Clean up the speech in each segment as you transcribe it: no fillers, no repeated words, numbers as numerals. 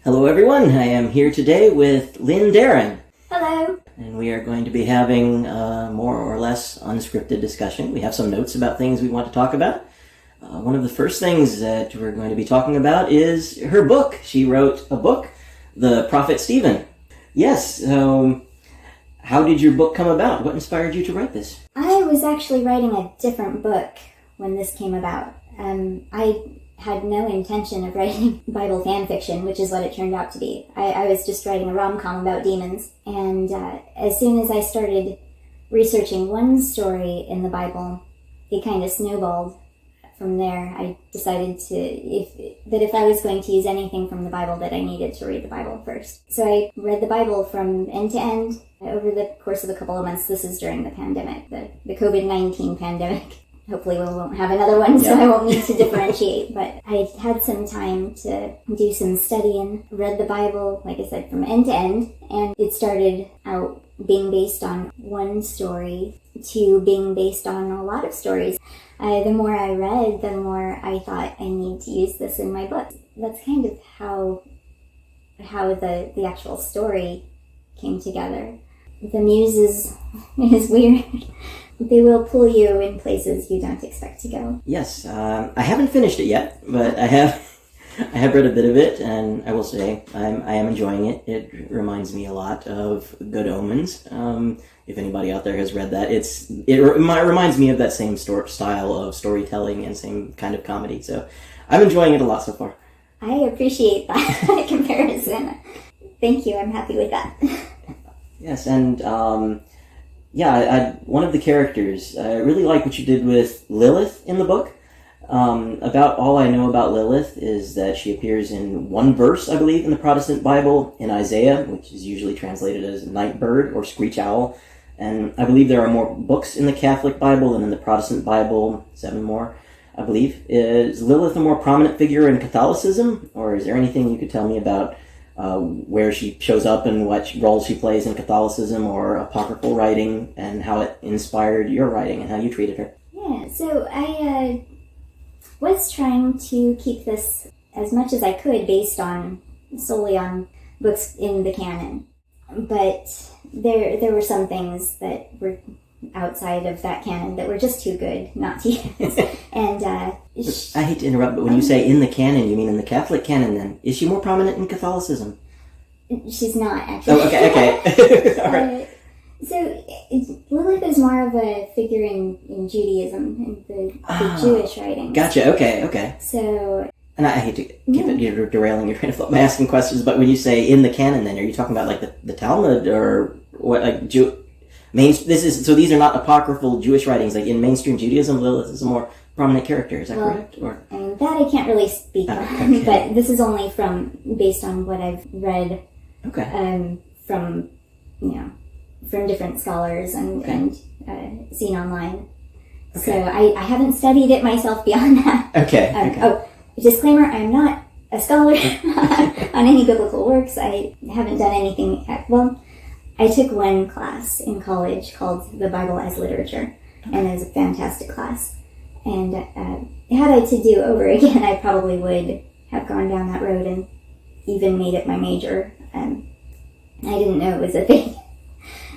Hello everyone, I am here today with Lynn, Daren. Hello. And we are going to be having a more or less unscripted discussion. We have some notes about things we want to talk about. One of the first things that we're going to be talking about is her book. She wrote a book, The Prophet Stephen. Yes, how did your book come about? What inspired you to write this? I was actually writing a different book when this came about. I had no intention of writing Bible fan fiction, which is what it turned out to be. I was just writing a rom-com about demons, and as soon as I started researching one story in the Bible, it kind of snowballed. From there, I decided that if I was going to use anything from the Bible, that I needed to read the Bible first. So I read the Bible from end to end over the course of a couple of months. This is during the pandemic, the COVID-19 pandemic. Hopefully we won't have another one, so I won't need to differentiate. But I had some time to do some studying, read the Bible, like I said, from end to end. And it started out being based on one story to being based on a lot of stories. The more I read, the more I thought I need to use this in my book. That's kind of how the actual story came together. The muse is weird. They will pull you in places you don't expect to go. Yes, I haven't finished it yet, but I have read a bit of it, and I will say I am enjoying it. It reminds me a lot of Good Omens. If anybody out there has read that, it reminds me of that same style of storytelling and same kind of comedy. So I'm enjoying it a lot so far. I appreciate that comparison. Thank you. I'm happy with that. Yes, and one of the characters, I really like what you did with Lilith in the book. About all I know about Lilith is that she appears in one verse, I believe, in the Protestant Bible, in Isaiah, which is usually translated as night bird or screech owl. And I believe there are more books in the Catholic Bible than in the Protestant Bible, 7 more, I believe. Is Lilith a more prominent figure in Catholicism, or is there anything you could tell me about where she shows up and what role she plays in Catholicism or apocryphal writing, and how it inspired your writing and how you treated her? Yeah, so I was trying to keep this as much as I could based solely on books in the canon. But there were some things that were outside of that canon that were just too good not to use. And I hate to interrupt, but when you say in the canon, you mean in the Catholic canon then? Is she more prominent in Catholicism? She's not, actually. Oh, okay. All right. So Lilith is more of a figure in Judaism, in the Jewish writing. Gotcha, okay. So... And I hate to keep derailing your train of thought by asking questions, but when you say in the canon, then are you talking about like the Talmud or what? Like so these are not apocryphal Jewish writings. Like in mainstream Judaism, Lilith is a more prominent character. Is that correct? Or that I can't really speak on, okay. But this is only based on what I've read. Okay. From different scholars and seen online. Okay. So I haven't studied it myself beyond that. Okay. Disclaimer, I'm not a scholar on any biblical works. I haven't done anything. I took one class in college called The Bible as Literature, and it was a fantastic class. And had I to do over again, I probably would have gone down that road and even made it my major. I didn't know it was a thing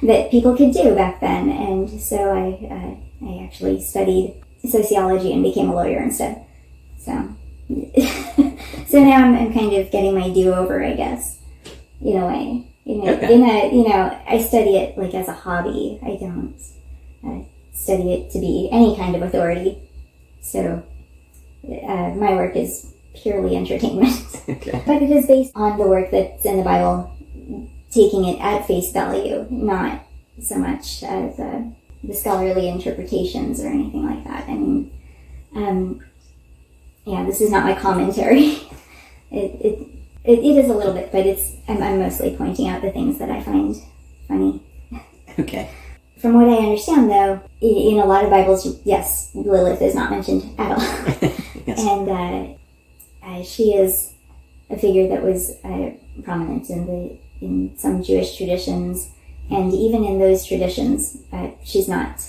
that people could do back then, and so I actually studied sociology and became a lawyer instead. So now I'm kind of getting my do-over, I guess, in a way. I study it like as a hobby. I don't study it to be any kind of authority. So my work is purely entertainment. Okay. But it is based on the work that's in the Bible, taking it at face value, not so much as the scholarly interpretations or anything like that. I mean, this is not my commentary. It is a little bit, but I'm mostly pointing out the things that I find funny. Okay. From what I understand, though, in a lot of Bibles, yes, Lilith is not mentioned at all. Yes. And she is a figure that was prominent in some Jewish traditions, and even in those traditions, she's not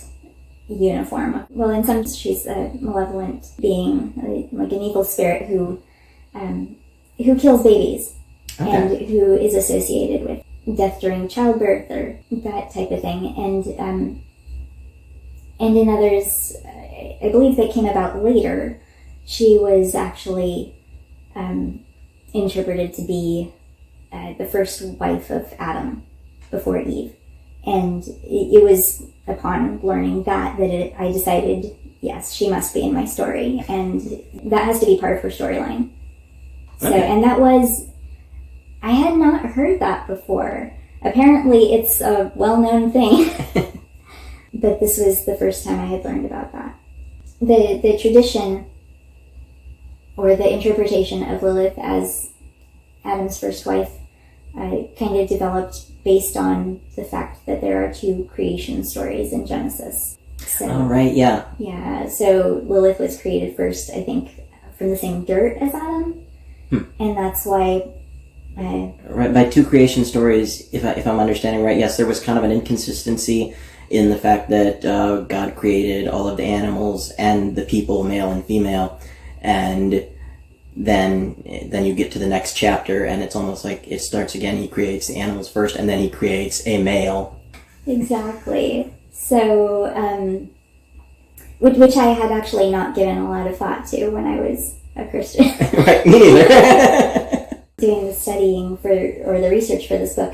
uniform. Well, in some, she's a malevolent being, like an evil spirit who kills babies. and who is associated with death during childbirth or that type of thing. And in others, I believe that came about later, she was actually interpreted to be the first wife of Adam before Eve. And it was upon learning that I decided, yes, she must be in my story, and that has to be part of her storyline. So, and that was, I had not heard that before. Apparently it's a well-known thing, but this was the first time I had learned about that. The tradition, or the interpretation of Lilith as Adam's first wife, kind of developed based on the fact that there are 2 creation stories in Genesis. So, Yeah, so Lilith was created first, I think, from the same dirt as Adam, and that's why... right, by 2 creation stories, if I'm understanding right, yes, there was kind of an inconsistency in the fact that God created all of the animals and the people, male and female, and then you get to the next chapter, and it's almost like it starts again. He creates the animals first, and then he creates a male. Exactly. So, which I had actually not given a lot of thought to when I was a Christian. Right, me neither. Doing the studying or the research for this book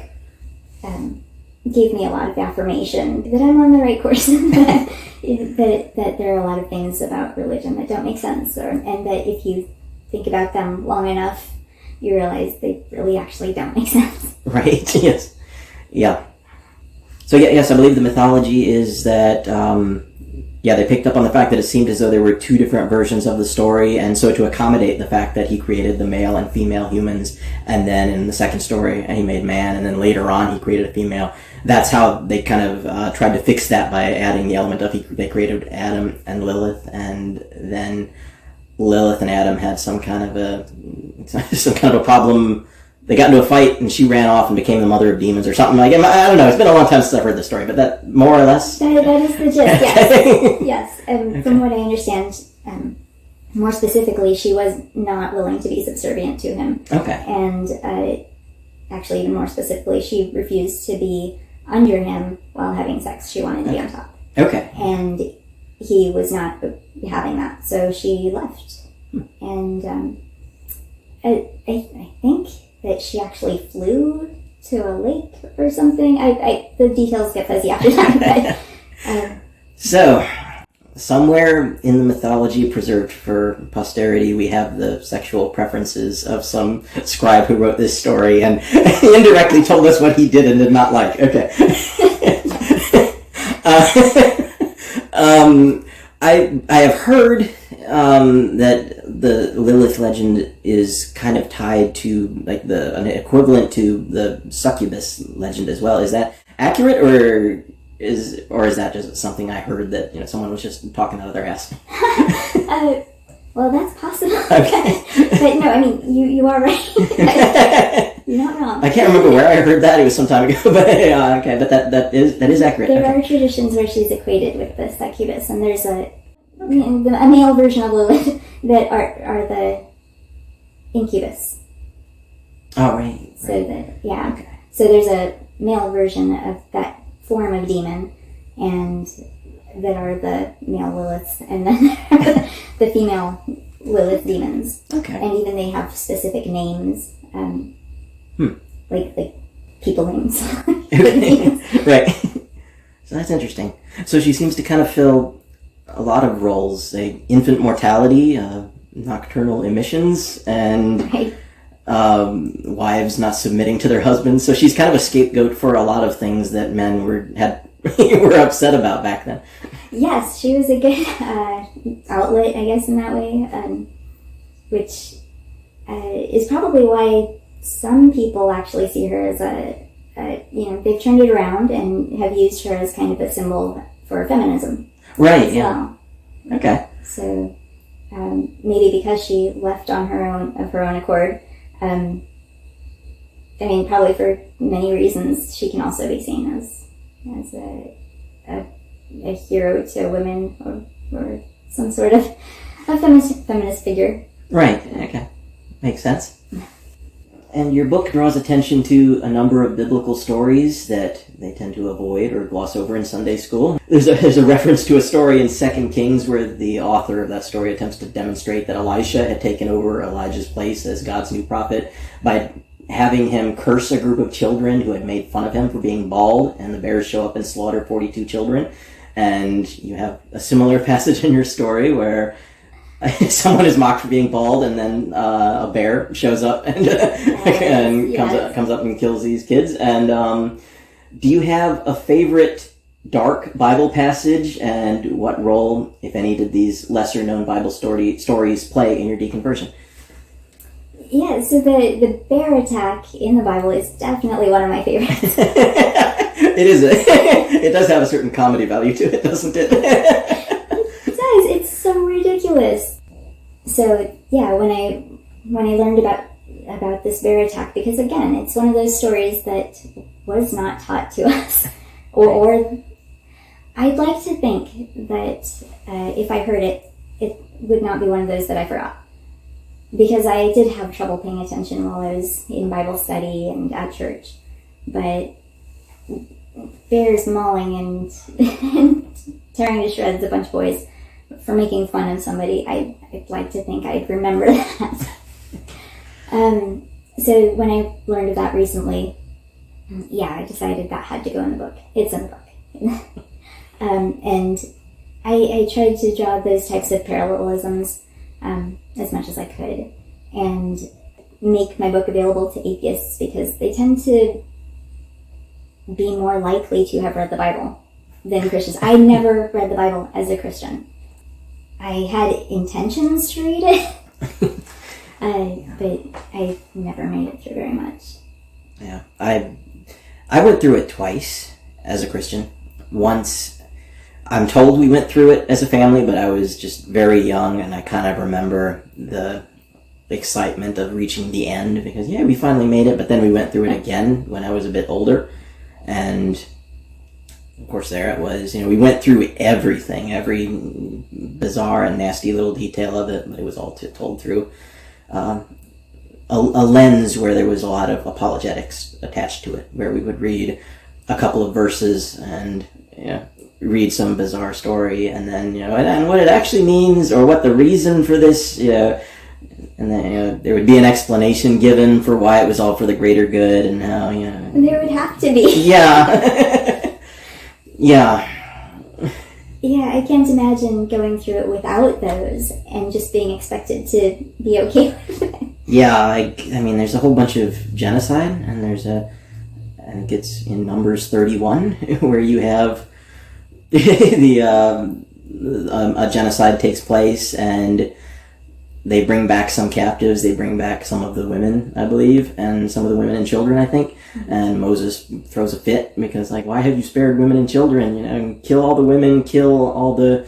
gave me a lot of affirmation that I'm on the right course, that there are a lot of things about religion that don't make sense, and that if you think about them long enough, you realize they really actually don't make sense. Right, yes. Yeah. So, yes, I believe the mythology is that, they picked up on the fact that it seemed as though there were 2 different versions of the story, and so to accommodate the fact that he created the male and female humans, and then in the second story, he made man, and then later on he created a female. That's how they kind of tried to fix that by adding the element of they created Adam and Lilith, and then Lilith and Adam had some kind of a problem. They got into a fight, and she ran off and became the mother of demons or something like it. I don't know. It's been a long time since I've heard this story, but that more or less. That is the gist. Yes, yes. Okay. From what I understand, more specifically, she was not willing to be subservient to him. Okay. And actually, even more specifically, she refused to be under him while having sex. She wanted to be on top. Okay. And he was not having that, so she left. And I think that she actually flew to a lake or something. The details get fuzzy after that. But, so, somewhere in the mythology preserved for posterity, we have the sexual preferences of some scribe who wrote this story and indirectly told us what he did and did not like. Okay. I have heard that the Lilith legend is kind of tied to like an equivalent to the succubus legend as well. Is that accurate, or is that just something I heard that someone was just talking out of their ass? Well, that's possible. Okay. But no, I mean you are right. You're not wrong. I can't remember where I heard that. It was some time ago, but okay. But that is accurate. There are traditions where she's equated with the succubus, and there's a male version of Lilith that are the incubus. Oh, right. So So there's a male version of that form of demon, and that are the male Liliths, and then the female Lilith demons. Okay. And even they have specific names, like people names. Right. So that's interesting. So she seems to kind of fill a lot of roles, say infant mortality, nocturnal emissions, and Right. Wives not submitting to their husbands. So she's kind of a scapegoat for a lot of things that men were upset about back then. Yes, she was a good outlet, I guess, in that way, which is probably why some people actually see her as they've turned it around and have used her as kind of a symbol for feminism. Right, yeah. Well. Okay. So maybe because she left on her own accord, probably for many reasons, she can also be seen as a hero to women or some sort of a feminist figure. Right, okay. Makes sense. And your book draws attention to a number of biblical stories that they tend to avoid or gloss over in Sunday school. There's a reference to a story in 2 Kings where the author of that story attempts to demonstrate that Elisha had taken over Elijah's place as God's new prophet by having him curse a group of children who had made fun of him for being bald, and the bears show up and slaughter 42 children. And you have a similar passage in your story where someone is mocked for being bald, and then a bear shows up and comes up and kills these kids. And do you have a favorite dark Bible passage, and what role, if any, did these lesser-known Bible stories play in your deconversion? Yeah, so the bear attack in the Bible is definitely one of my favorites. It is. It does have a certain comedy value to it, doesn't it? It does. It's so ridiculous. So yeah, when I learned about this bear attack, because again, it's one of those stories that was not taught to us, or I'd like to think that if I heard it, it would not be one of those that I forgot. Because I did have trouble paying attention while I was in Bible study and at church. But bears mauling and tearing to shreds a bunch of boys for making fun of somebody, I'd like to think I'd remember that. So when I learned of that recently, yeah, I decided that had to go in the book. It's in the book. And I tried to draw those types of parallelisms as much as I could, and make my book available to atheists because they tend to be more likely to have read the Bible than Christians. I never read the Bible as a Christian. I had intentions to read it, but I never made it through very much. Yeah, I went through it twice as a Christian. Once, I'm told we went through it as a family, but I was just very young, and I kind of remember the excitement of reaching the end, because, yeah, we finally made it, but then we went through it again when I was a bit older, and, of course, there it was. We went through everything, every bizarre and nasty little detail of it, but it was all told through a lens where there was a lot of apologetics attached to it, where we would read a couple of verses and, read some bizarre story, and then, and what it actually means, or what the reason for this, and then, there would be an explanation given for why it was all for the greater good, and how, And there would have to be. Yeah. Yeah. Yeah, I can't imagine going through it without those, and just being expected to be okay with it. Yeah, I mean, there's a whole bunch of genocide, and there's I think it's in Numbers 31, where you have a genocide takes place, and they bring back some captives. They bring back some of the women, I believe, and some of the women and children, I think. And Moses throws a fit because, why have you spared women and children? And kill all the women, kill all the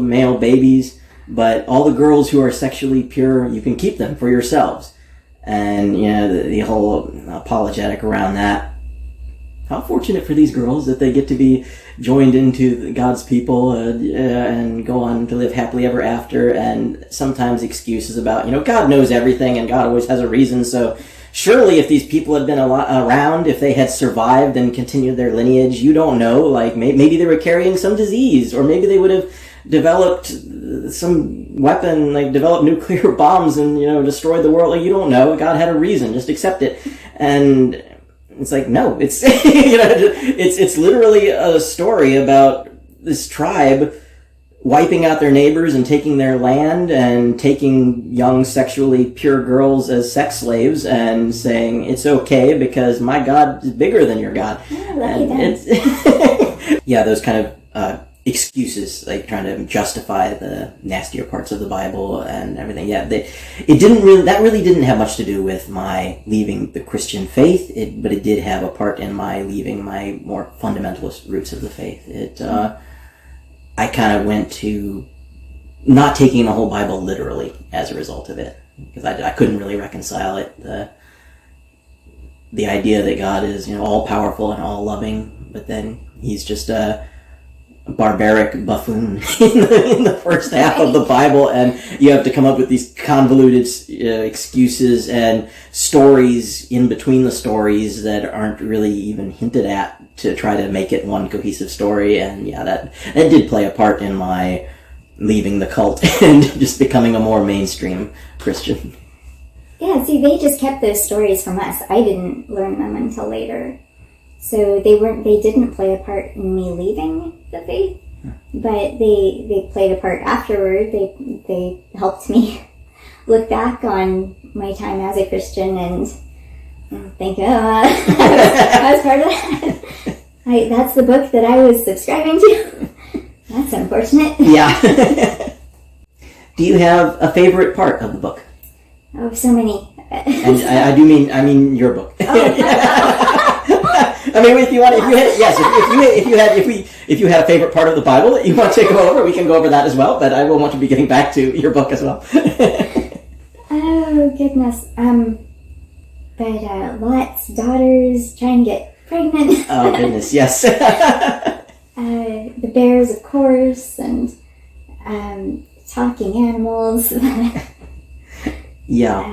male babies, but all the girls who are sexually pure, you can keep them for yourselves. And the whole apologetic around that. How fortunate for these girls that they get to be joined into God's people and go on to live happily ever after, and sometimes excuses about, God knows everything and God always has a reason, so surely if these people had been around, if they had survived and continued their lineage, you don't know, maybe they were carrying some disease, or maybe they would have developed some weapon, developed nuclear bombs and, destroyed the world. You don't know. God had a reason. Just accept it. And it's no, it's, it's literally a story about this tribe wiping out their neighbors and taking their land and taking young sexually pure girls as sex slaves and saying it's okay because my God is bigger than your God. Yeah, lucky them. It's yeah, those kind of excuses, trying to justify the nastier parts of the Bible and everything. Yeah, that really didn't have much to do with my leaving the Christian faith, but it did have a part in my leaving my more fundamentalist roots of the faith. I kind of went to not taking the whole Bible literally as a result of it, because I couldn't really reconcile it. The idea that God is, all powerful and all loving, but then he's just barbaric buffoon in the first half of the Bible, and you have to come up with these convoluted excuses and stories in between the stories that aren't really even hinted at to try to make it one cohesive story. And yeah, that did play a part in my leaving the cult and just becoming a more mainstream Christian. Yeah, see, they just kept those stories from us. I didn't learn them until later. So they didn't play a part in me leaving the faith, but they played a part afterward. They helped me look back on my time as a Christian and think, I was part of that. That's the book that I was subscribing to. That's unfortunate. Yeah. Do you have a favorite part of the book? Oh, so many. And I mean your book. I mean, if you had a favorite part of the Bible that you want to go over, we can go over that as well. But I will want to be getting back to your book as well. Oh goodness. But Lot's daughters trying to get pregnant. Oh goodness, yes. The bears, of course, and talking animals. Yeah.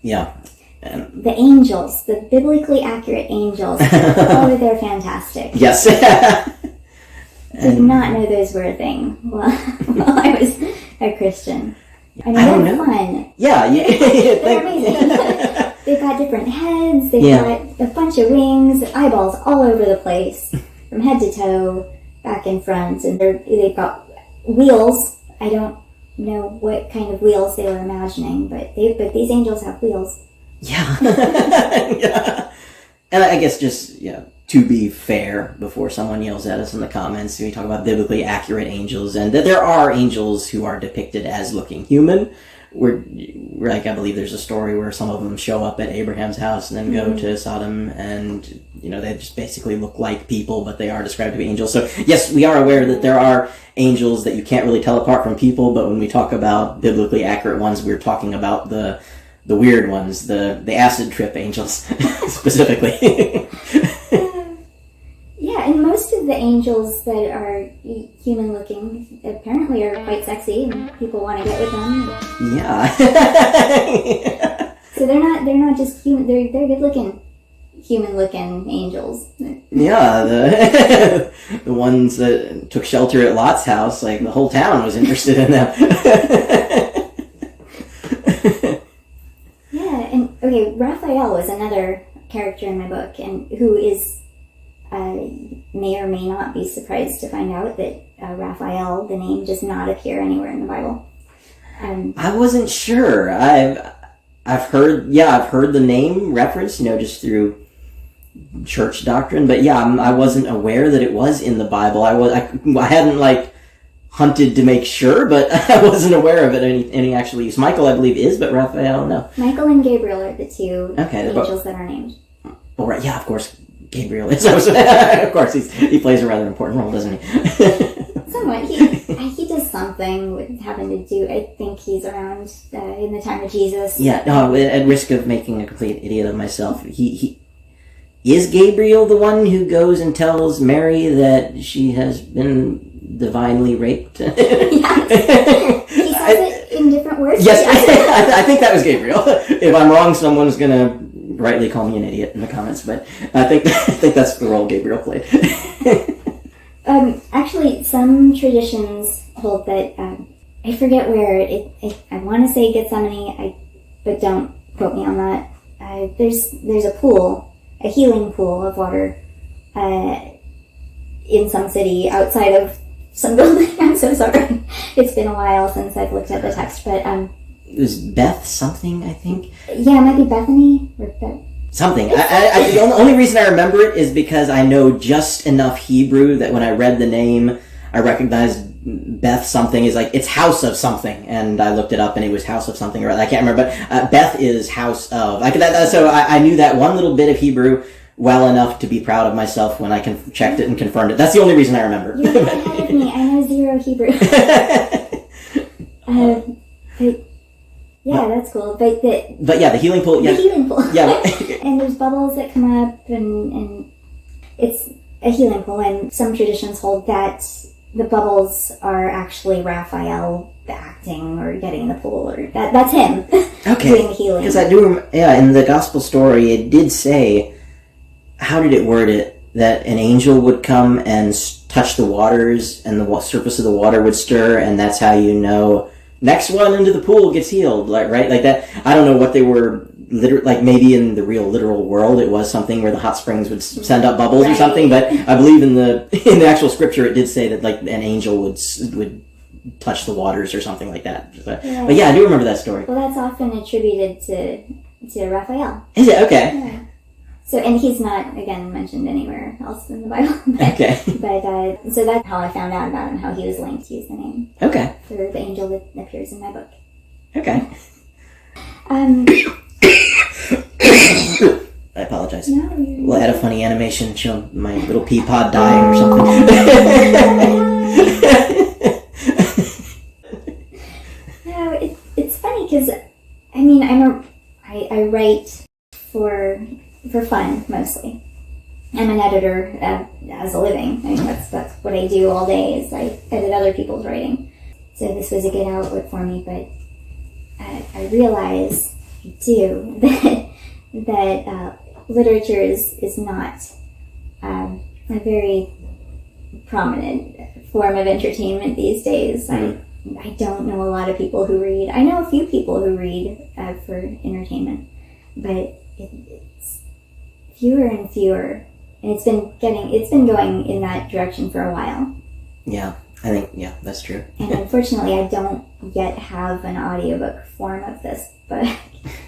Yeah. The angels, the biblically accurate angels. Oh, they're fantastic. Yes. Did not know those were a thing while I was a Christian. I mean, they're fun. Yeah. They're amazing. They've got different heads. They've got a bunch of wings, eyeballs all over the place, from head to toe, back and front, and they've got wheels. I don't know what kind of wheels they were imagining, but these angels have wheels. Yeah. Yeah. And I guess just, to be fair, before someone yells at us in the comments, we talk about biblically accurate angels, and that there are angels who are depicted as looking human. I believe there's a story where some of them show up at Abraham's house and then go to Sodom, and, they just basically look like people, but they are described to be angels. So, yes, we are aware that there are angels that you can't really tell apart from people, but when we talk about biblically accurate ones, we're talking about the weird ones, the acid trip angels, specifically. Yeah, and most of the angels that are human-looking apparently are quite sexy, and people want to get with them. Yeah. So they're not just human. They're good-looking, human-looking angels. Yeah, the ones that took shelter at Lot's house, like the whole town was interested in them. Okay, Raphael was another character in my book, and who is, may or may not be surprised to find out that Raphael, the name, does not appear anywhere in the Bible. I wasn't sure. I've heard the name referenced, just through church doctrine, but I wasn't aware that it was in the Bible. I hadn't hunted to make sure, but I wasn't aware of it any actual use. Michael, I believe, is, but Raphael, no. Michael and Gabriel are the two angels that are named. Well, right, yeah, of course, Gabriel is. Of course, he plays a rather important role, doesn't he? Somewhat. He does something with having to do. I think he's around in the time of Jesus. Yeah. No, at risk of making a complete idiot of myself, he is Gabriel the one who goes and tells Mary that she has been divinely raped? Yeah. He says it in different words. Yes, I think that was Gabriel. If I'm wrong, someone's gonna rightly call me an idiot in the comments, but I think that's the role Gabriel played. Actually, some traditions hold that, I forget where, I want to say Gethsemane, but don't quote me on that. There's a pool, a healing pool of water, in some city outside of some building. I'm so sorry. It's been a while since I've looked at the text, but it was Beth something, I think. Yeah, it might be Bethany or Beth. Something. The only reason I remember it is because I know just enough Hebrew that when I read the name, I recognized Beth something is it's house of something, and I looked it up and it was house of something, or I can't remember, but Beth is house of. So I knew that one little bit of Hebrew well enough to be proud of myself when I checked it and confirmed it. That's the only reason I remember. You're ahead of me. I know zero Hebrew. Yeah, that's cool. But yeah, the healing pool. Yeah. The healing pool. Yeah. And there's bubbles that come up, and it's a healing pool, and some traditions hold that the bubbles are actually Raphael acting or getting in the pool, or that's him doing the healing. Because I do, in the gospel story, it did say, how did it word it? That an angel would come and touch the waters, and the surface of the water would stir, and that's how you know next one into the pool gets healed, right? Like that. I don't know what they were. Like maybe in the real literal world it was something where the hot springs would send up bubbles or something, but I believe in the actual scripture it did say that like an angel would touch the waters or something like that. But yeah, I do remember that story. Well, that's often attributed to Raphael. Is it? Okay. Yeah. So, and he's not, again, mentioned anywhere else in the Bible. Okay. But, so that's how I found out about him, how he was linked to use the name. Okay. For the angel that appears in my book. Okay. I apologize. No, we'll add a funny animation, show my little pea pod dying or something. No, it's funny because, I mean, I write for fun, mostly. I'm an editor as a living. I mean, that's what I do all day, is I edit other people's writing. So this was a good outlet for me, but I realize, I do, that literature is not a very prominent form of entertainment these days. I don't know a lot of people who read. I know a few people who read for entertainment, but it's fewer and fewer, and it's been going in that direction for a while. Yeah, I think that's true. And unfortunately, I don't yet have an audiobook form of this, but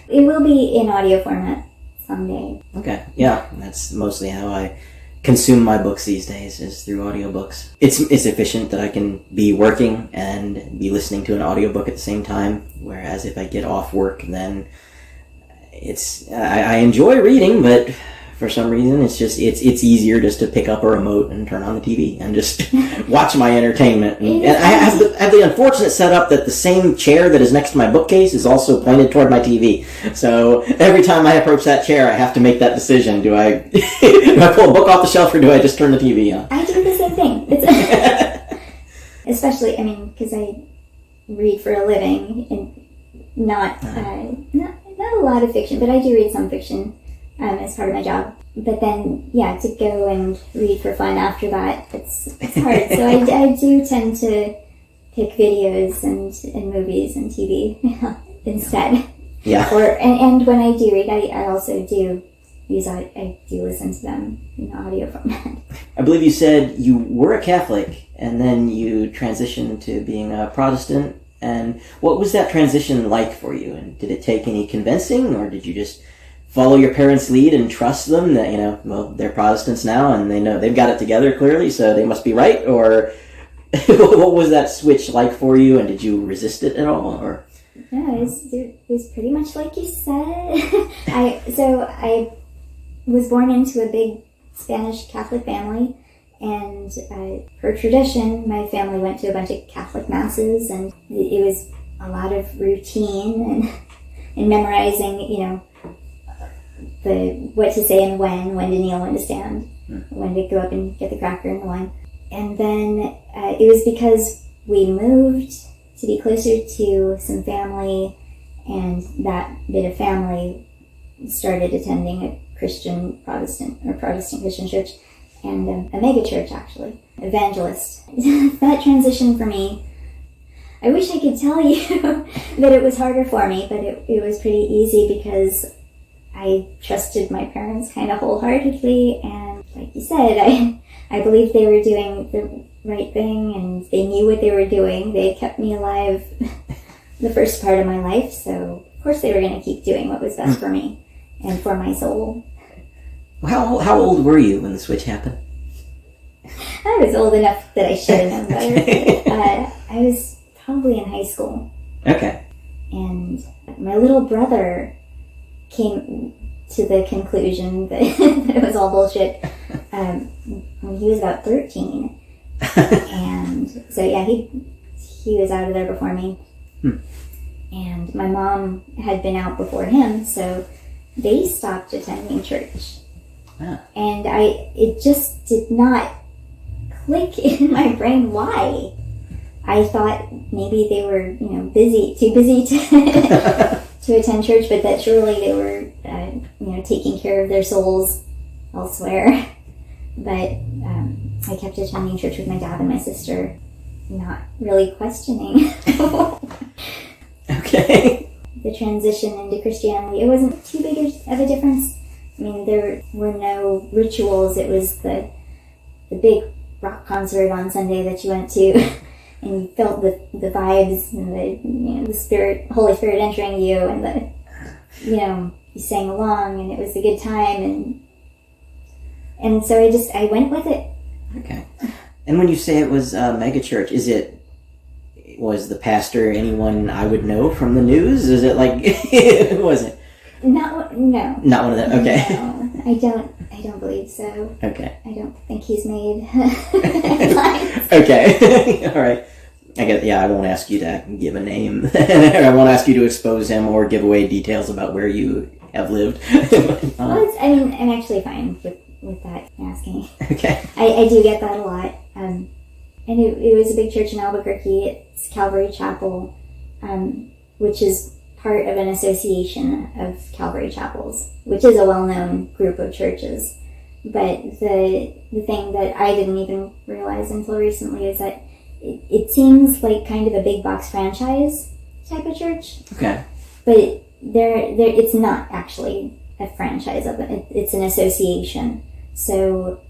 it will be in audio format someday. Okay, yeah, that's mostly how I consume my books these days, is through audiobooks. It's efficient that I can be working and be listening to an audiobook at the same time, whereas if I get off work, then I enjoy reading, but for some reason it's easier just to pick up a remote and turn on the TV and just watch my entertainment. And I have the unfortunate setup that the same chair that is next to my bookcase is also pointed toward my TV. So every time I approach that chair, I have to make that decision. Do I pull a book off the shelf, or do I just turn the TV on? I do the same thing. Especially, I mean, because I read for a living, and not a lot of fiction, but I do read some fiction as part of my job. But then, to go and read for fun after that, it's hard. So I do tend to pick videos and movies and TV instead. Yeah. And when I do read, I also do listen to them in audio format. I believe you said you were a Catholic and then you transitioned to being a Protestant. And what was that transition like for you? And did it take any convincing, or did you just follow your parents' lead and trust them that, they're Protestants now and they know they've got it together clearly, so they must be right? Or what was that switch like for you, and did you resist it at all? Or no, it was pretty much like you said. I was born into a big Spanish Catholic family, and per tradition, my family went to a bunch of Catholic masses, and it was a lot of routine and memorizing, what to say and when to kneel, when to stand, when to go up and get the cracker and the wine. And then it was because we moved to be closer to some family, and that bit of family started attending a Protestant Christian church, and a mega church, actually, evangelist. That transition for me, I wish I could tell you that it was harder for me, but it was pretty easy because I trusted my parents kind of wholeheartedly, and like you said, I believed they were doing the right thing, and they knew what they were doing. They kept me alive the first part of my life, so of course they were going to keep doing what was best for me and for my soul. How old were you when the switch happened? I was old enough that I should have known better. I was probably in high school. Okay. And my little brother came to the conclusion that it was all bullshit when he was about 13. And so, he was out of there before me. And my mom had been out before him, so they stopped attending church. Yeah. And it just did not click in my brain why. I thought maybe they were, too busy to to attend church, but that surely they were, taking care of their souls elsewhere. But I kept attending church with my dad and my sister, not really questioning. Okay. The transition into Christianity, it wasn't too big of a difference. I mean, there were no rituals. It was the big rock concert on Sunday that you went to, and you felt the vibes and the Holy Spirit entering you, and you sang along, and it was a good time, and so I went with it. Okay. And when you say it was a mega church, was the pastor anyone I would know from the news? Is it like it wasn't? No. Not one of them. Okay. No, I don't believe so. Okay. I don't think he's made headlines. Okay. All right. I guess, I won't ask you to give a name. I won't ask you to expose him or give away details about where you have lived. Well, I'm actually fine with that asking. Okay. I do get that a lot. And it was a big church in Albuquerque. It's Calvary Chapel, which is part of an association of Calvary Chapels, which is a well-known group of churches. But the thing that I didn't even realize until recently is that it seems like kind of a big box franchise type of church. Okay. But it's not actually a franchise of it. It's an association. So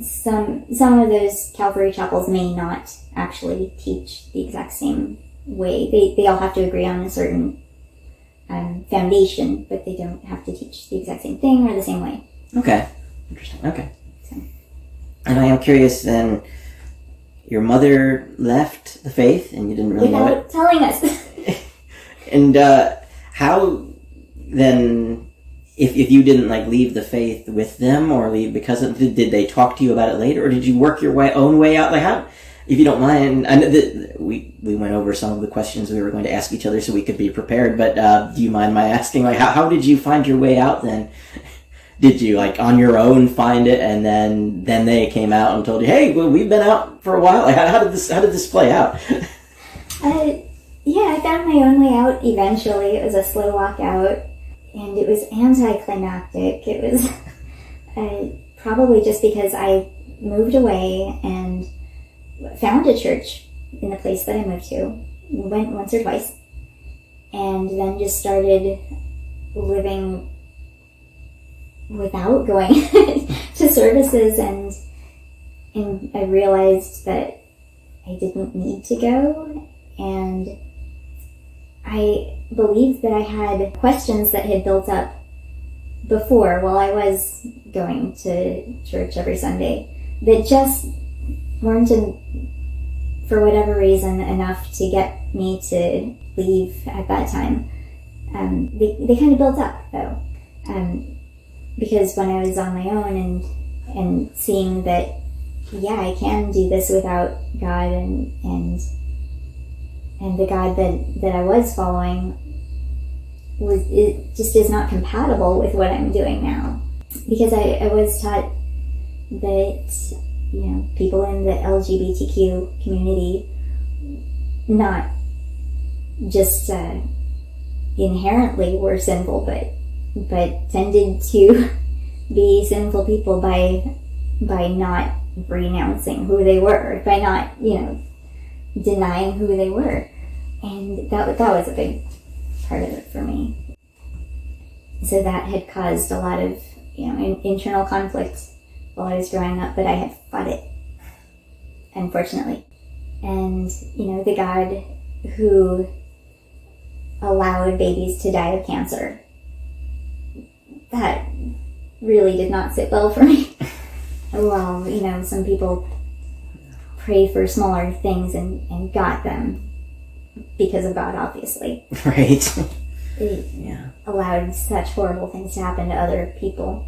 some of those Calvary Chapels may not actually teach the exact same way. They all have to agree on a certain foundation, but they don't have to teach the exact same thing or the same way. Okay. Interesting. Okay. So. And I am curious then, your mother left the faith and you didn't really know it? Without telling us. And how then, if you didn't leave the faith with them or leave because of, did they talk to you about it later, or did you work your own way out? How, if you don't mind, I know that we went over some of the questions we were going to ask each other so we could be prepared, but do you mind my asking, how did you find your way out then? Did you, on your own find it, and then they came out and told you, hey, well, we've been out for a while? How did this play out? Yeah, I found my own way out eventually. It was a slow walk out, and it was anticlimactic. It was probably just because I moved away and found a church in the place that I moved to. Went once or twice, and then just started living without going to services, and I realized that I didn't need to go, and I believed that I had questions that had built up before while I was going to church every Sunday that just weren't, for whatever reason, enough to get me to leave at that time. They kind of built up, though. Because when I was on my own and seeing that, I can do this without God, and the God that I was following it just is not compatible with what I'm doing now. Because I was taught that, people in the LGBTQ community not just inherently were sinful, but tended to be sinful people by not renouncing who they were, by not, denying who they were. And that was a big part of it for me. So that had caused a lot of, internal conflict while I was growing up, but I had fought it, unfortunately. And, the God who allowed babies to die of cancer, that really did not sit well for me. Well, some people pray for smaller things and got them because of God, obviously. Right. It allowed such horrible things to happen to other people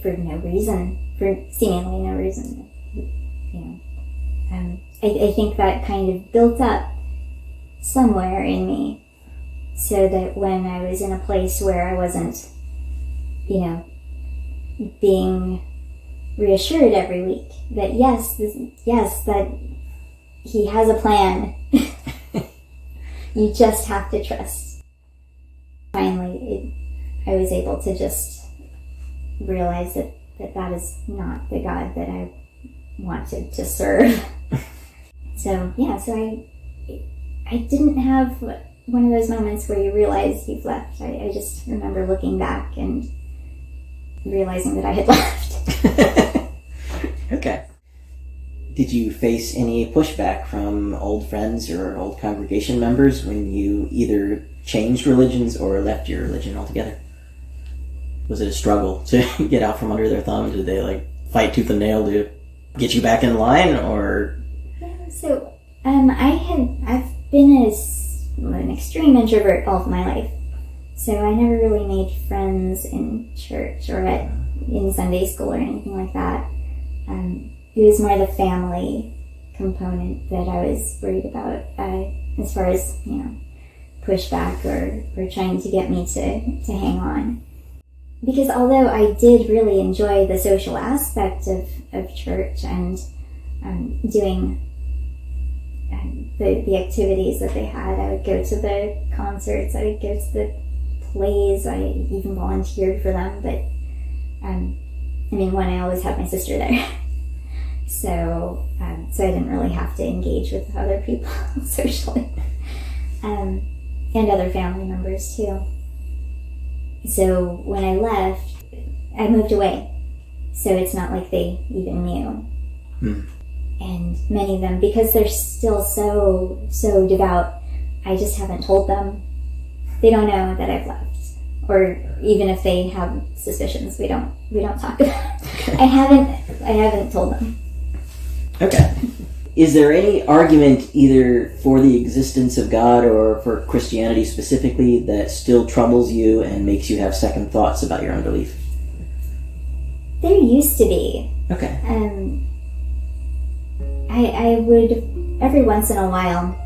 for no reason, for seemingly no reason. I think that kind of built up somewhere in me, so that when I was in a place where I wasn't, being reassured every week that that he has a plan. You just have to trust. Finally, I was able to just realize that is not the God that I wanted to serve. So I didn't have one of those moments where you realize you've left. I just remember looking back and realizing that I had left. Okay. Did you face any pushback from old friends or old congregation members when you either changed religions or left your religion altogether? Was it a struggle to get out from under their thumb? Did they fight tooth and nail to get you back in line, or? Yeah, so I've been an extreme introvert all of my life. So I never really made friends in church or in Sunday school or anything like that. It was more the family component that I was worried about, as far as, pushback or trying to get me to hang on. Because although I did really enjoy the social aspect of church and doing the activities that they had, I would go to the concerts, I would go to the plays, I even volunteered for them, but I always had my sister there. So I didn't really have to engage with other people socially, and other family members too. So when I left, I moved away. So it's not like they even knew. And many of them, because they're still so devout, I just haven't told them. They don't know that I've left. Or even if they have suspicions, we don't talk about it. Okay. I haven't told them. Okay. Is there any argument either for the existence of God or for Christianity specifically that still troubles you and makes you have second thoughts about your unbelief? There used to be. Okay. I would, every once in a while,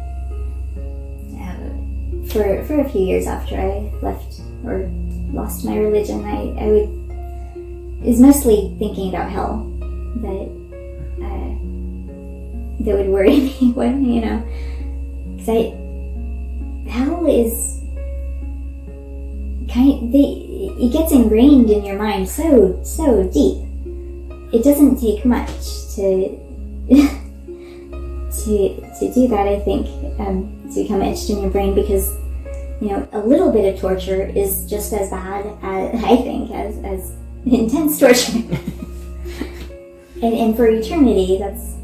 for a few years after I left or lost my religion, I was mostly thinking about hell. That would worry me when, because hell is it gets ingrained in your mind so deep. It doesn't take much to do that, I think, to become etched in your brain, because a little bit of torture is just as bad as, I think, as intense torture. and for eternity, that's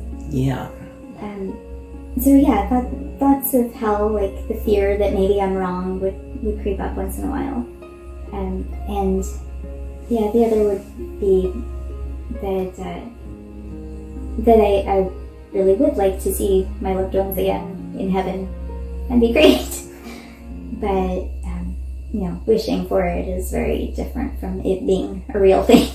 thoughts of hell, like the fear that maybe I'm wrong, would creep up once in a while. The other would be that I really would like to see my loved ones again in heaven. That'd be great. But wishing for it is very different from it being a real thing.